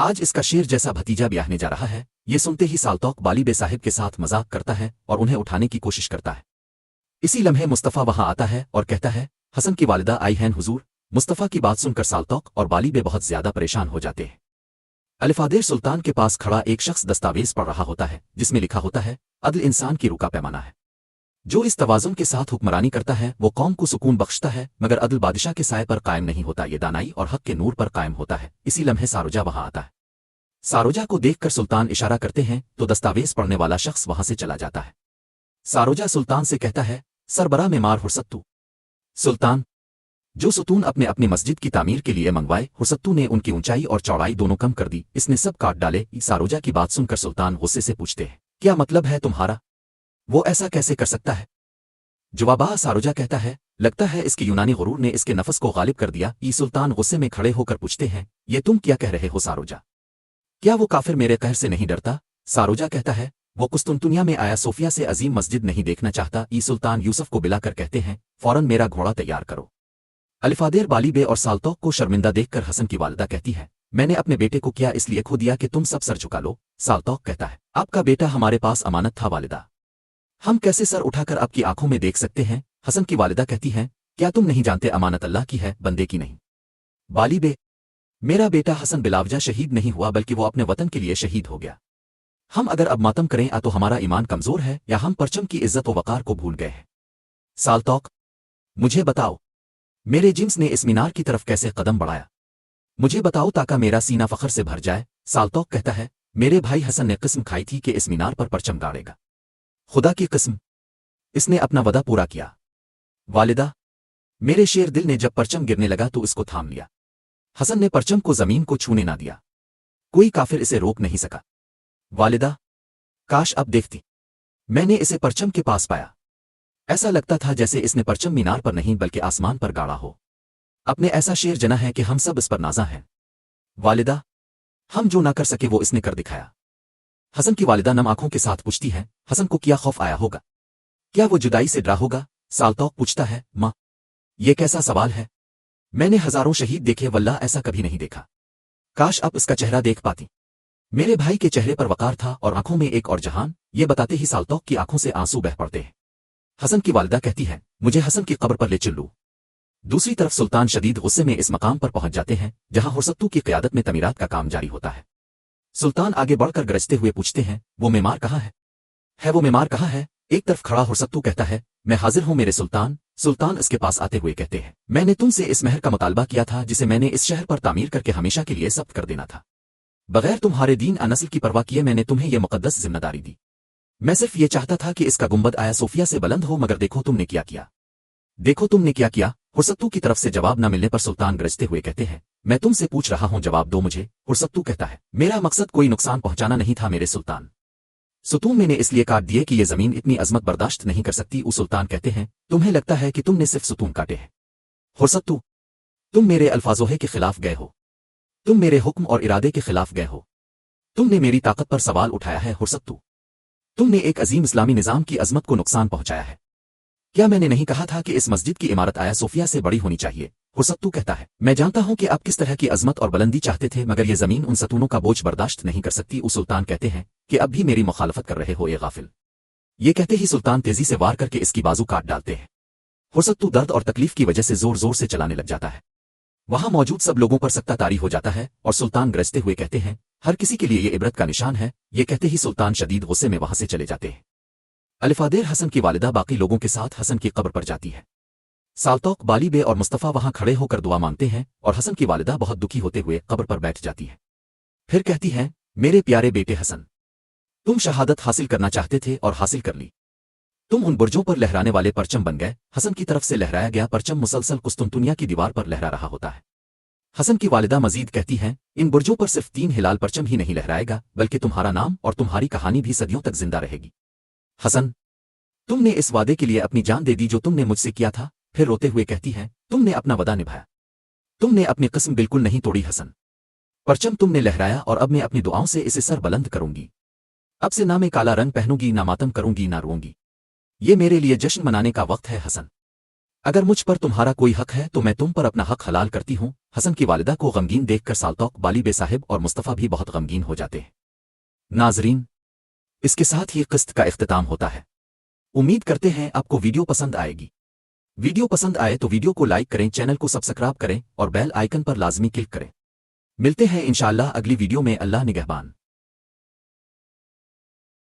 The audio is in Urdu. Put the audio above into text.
آج اس کا شیر جیسا بھتیجا بیاہنے جا رہا ہے۔ یہ سنتے ہی سالتوق بالی بے صاحب کے ساتھ مذاق کرتا ہے اور انہیں اٹھانے کی کوشش کرتا ہے۔ اسی لمحے مصطفیٰ وہاں آتا ہے اور کہتا ہے، حسن کی والدہ آئی ہیں حضور۔ مصطفیٰ کی بات سن کر سالتوق اور بالی بے بہت زیادہ پریشان ہو جاتے ہیں۔ الفادیر سلطان کے پاس کھڑا ایک شخص دستاویز پڑھ رہا ہوتا ہے جس میں لکھا ہوتا ہے، عدل انسان کی روح کا پیمانہ ہے۔ جو اس توازن کے ساتھ حکمرانی کرتا ہے وہ قوم کو سکون بخشتا ہے، مگر عدل بادشاہ کے سائے پر قائم نہیں ہوتا، یہ دانائی اور حق کے نور پر قائم ہوتا ہے۔ اسی لمحے ساروجا وہاں آتا ہے۔ ساروجا کو دیکھ کر سلطان اشارہ کرتے ہیں تو دستاویز پڑھنے والا شخص وہاں سے چلا جاتا ہے۔ ساروجا سلطان سے کہتا ہے، سربراہ معمار ہرستو۔ سلطان، جو ستون اپنی مسجد کی تعمیر کے لیے منگوائے، ہرستو نے ان کی اونچائی اور چوڑائی دونوں کم کر دی، اس نے سب کاٹ ڈالے۔ ساروجا کی بات سن کر سلطان غصے سے پوچھتے ہیں، کیا مطلب ہے تمہارا؟ وہ ایسا کیسے کر سکتا ہے؟ جوابہ ساروجا کہتا ہے، لگتا ہے اس کے یونانی غرور نے اس کے نفس کو غالب کر دیا۔ سلطان غصے میں کھڑے ہو کر پوچھتے ہیں، یہ تم کیا کہہ رہے ہو ساروجا؟ کیا وہ کافر میرے قہر سے نہیں ڈرتا؟ ساروجا کہتا ہے، وہ قسطنطنیہ میں آیا صوفیہ سے عظیم مسجد نہیں دیکھنا چاہتا۔ سلطان یوسف کو بلا کر کہتے ہیں، فوراً میرا گھوڑا تیار کرو۔ الفادیر بالی بے اور سالتوق کو شرمندہ دیکھ کر حسن کی والدہ کہتی ہے، میں نے اپنے بیٹے کو کیا اس لیے کھو دیا کہ تم سب سر جھکا لو؟ سالتوق کہتا ہے، آپ کا بیٹا ہمارے پاس امانت تھا والدہ، ہم کیسے سر اٹھا کر آپ کی آنکھوں میں دیکھ سکتے ہیں؟ حسن کی والدہ کہتی ہیں، کیا تم نہیں جانتے امانت اللہ کی ہے، بندے کی نہیں؟ بالی بے، میرا بیٹا حسن بلاوجہ شہید نہیں ہوا بلکہ وہ اپنے وطن کے لیے شہید ہو گیا۔ ہم اگر اب ماتم کریں تو ہمارا ایمان کمزور ہے یا ہم پرچم کی عزت و وقار کو بھول گئے ہیں؟ سالتوق، مجھے بتاؤ، میرے جنس نے اس مینار کی طرف کیسے قدم بڑھایا؟ مجھے بتاؤ تاکہ میرا سینہ فخر سے بھر جائے۔ سالتوق کہتا ہے، میرے بھائی حسن نے قسم کھائی تھی کہ اس مینار پر پرچم گاڑے گا۔ خدا کی قسم، اس نے اپنا وعدہ پورا کیا۔ والدہ، میرے شیر دل نے جب پرچم گرنے لگا تو اس کو تھام لیا۔ حسن نے پرچم کو زمین کو چھونے نہ دیا، کوئی کافر اسے روک نہیں سکا۔ والدہ، کاش اب دیکھتی، میں نے اسے پرچم کے پاس پایا، ایسا لگتا تھا جیسے اس نے پرچم مینار پر نہیں بلکہ آسمان پر گاڑا ہو۔ اپنے ایسا شیر جنا ہے کہ ہم سب اس پر نازاں ہیں۔ والدہ، ہم جو نہ کر سکے وہ اس نے کر دکھایا۔ حسن کی والدہ نم آنکھوں کے ساتھ پوچھتی ہے، حسن کو کیا خوف آیا ہوگا؟ کیا وہ جدائی سے ڈرا ہوگا؟ سالتوق پوچھتا ہے، ماں، یہ کیسا سوال ہے؟ میں نے ہزاروں شہید دیکھے، واللہ ایسا کبھی نہیں دیکھا۔ کاش اب اس کا چہرہ دیکھ پاتی۔ میرے بھائی کے چہرے پر وقار تھا اور آنکھوں میں ایک اور جہان۔ یہ بتاتے ہی سالتوق کی آنکھوں سے آنسو بہ پڑتے ہیں۔ حسن کی والدہ کہتی ہے، مجھے حسن کی قبر پر لے چلو۔ دوسری طرف سلطان شدید غصے میں اس مقام پر پہنچ جاتے ہیں جہاں ہرستو کی قیادت میں تعمیرات کا کام جاری ہوتا ہے۔ سلطان آگے بڑھ کر گرجتے ہوئے پوچھتے ہیں، وہ معمار کہاں ہے وہ معمار کہاں ہے؟ ایک طرف کھڑا ہرستو کہتا ہے، میں حاضر ہوں میرے سلطان۔ سلطان اس کے پاس آتے ہوئے کہتے ہیں، میں نے تم سے اس مہر کا مطالبہ کیا تھا جسے میں نے اس شہر پر تعمیر کر کے ہمیشہ کے لیے ضبط کر دینا تھا۔ بغیر تمہارے دین نسل کی پرواہ کیے میں نے تمہیں یہ مقدس ذمہ داری دی۔ میں صرف یہ چاہتا تھا کہ اس کا گنبد آیا صوفیہ سے بلند ہو، مگر دیکھو تم نے کیا کیا، دیکھو تم نے کیا کیا۔ ہرستو کی طرف سے جواب نہ ملنے پر سلطان گرجتے ہوئے کہتے ہیں، میں تم سے پوچھ رہا ہوں، جواب دو مجھے۔ ہرستو کہتا ہے، میرا مقصد کوئی نقصان پہنچانا نہیں تھا میرے سلطان، ستون میں نے اس لیے کاٹ دیے کہ یہ زمین اتنی عظمت برداشت نہیں کر سکتی۔ سلطان کہتے ہیں، تمہیں لگتا ہے کہ تم نے صرف ستون کاٹے ہیں؟ ہرستو، تم میرے الفاظوہے کے خلاف گئے ہو، تم میرے حکم اور ارادے کے خلاف گئے ہو، تم نے میری طاقت پر سوال اٹھایا ہے۔ ہرستو، تم نے ایک عظیم اسلامی نظام کی عظمت کو نقصان پہنچایا ہے۔ کیا میں نے نہیں کہا تھا کہ اس مسجد کی عمارت آیا صوفیہ سے بڑی ہونی چاہیے؟ ہرستو کہتا ہے، میں جانتا ہوں کہ آپ کس طرح کی عظمت اور بلندی چاہتے تھے، مگر یہ زمین ان ستونوں کا بوجھ برداشت نہیں کر سکتی۔ سلطان کہتے ہیں کہ اب بھی میری مخالفت کر رہے ہو یہ غافل۔ یہ کہتے ہی سلطان تیزی سے وار کر کے اس کی بازو کاٹ ڈالتے ہیں۔ ہرستو درد اور تکلیف کی وجہ سے زور زور سے چلانے لگ جاتا ہے۔ وہاں موجود سب لوگوں پر سکتہ طاری ہو جاتا ہے اور سلطان گرجتے ہوئے کہتے ہیں، ہر کسی کے لیے یہ عبرت کا نشان ہے۔ یہ کہتے ہی سلطان شدید غصے میں وہاں سے چلے جاتے ہیں۔ الفادیر حسن کی والدہ باقی لوگوں کے ساتھ حسن کی قبر پر جاتی ہے۔ سالتوق، بالی بے اور مصطفیٰ وہاں کھڑے ہو کر دعا مانگتے ہیں اور حسن کی والدہ بہت دکھی ہوتے ہوئے قبر پر بیٹھ جاتی ہے۔ پھر کہتی ہیں، میرے پیارے بیٹے حسن، تم شہادت حاصل کرنا چاہتے تھے اور حاصل کر لی۔ تم ان برجوں پر لہرانے والے پرچم بن گئے۔ حسن کی طرف سے لہرایا گیا پرچم مسلسل قسطنطنیہ کی دیوار پر لہرا رہا ہوتا ہے۔ حسن کی والدہ مزید کہتی ہیں، ان برجوں پر صرف 3 ہلال پرچم ہی نہیں لہرائے گا بلکہ تمہارا نام اور تمہاری کہانی بھی صدیوں تک زندہ رہے گی۔ حسن، تم نے اس وعدے کے لیے اپنی جان دے دی جو تم نے مجھ سے کیا تھا۔ پھر روتے ہوئے کہتی ہے، تم نے اپنا وعدہ نبھایا، تم نے اپنی قسم بالکل نہیں توڑی۔ حسن، پرچم تم نے لہرایا اور اب میں اپنی دعاؤں سے اسے سر بلند کروں گی۔ اب سے نہ میں کالا رنگ پہنوں گی، نہ ماتم کروں گی، نہ روؤں گی۔ یہ میرے لیے جشن منانے کا وقت ہے۔ حسن، اگر مجھ پر تمہارا کوئی حق ہے تو میں تم پر اپنا حق حلال کرتی ہوں۔ حسن کی والدہ کو غمگین دیکھ کر سالتوق بالی بے صاحب اور مصطفیٰ بھی بہت غمگین ہو جاتے ہیں۔ ناظرین، اس کے ساتھ ہی قسط کا اختتام ہوتا ہے۔ امید کرتے ہیں آپ کو ویڈیو پسند آئے گی۔ ویڈیو پسند آئے تو ویڈیو کو لائک کریں، چینل کو سبسکرائب کریں اور بیل آئیکن پر لازمی کلک کریں۔ ملتے ہیں انشاءاللہ اگلی ویڈیو میں۔ اللہ نگہبان۔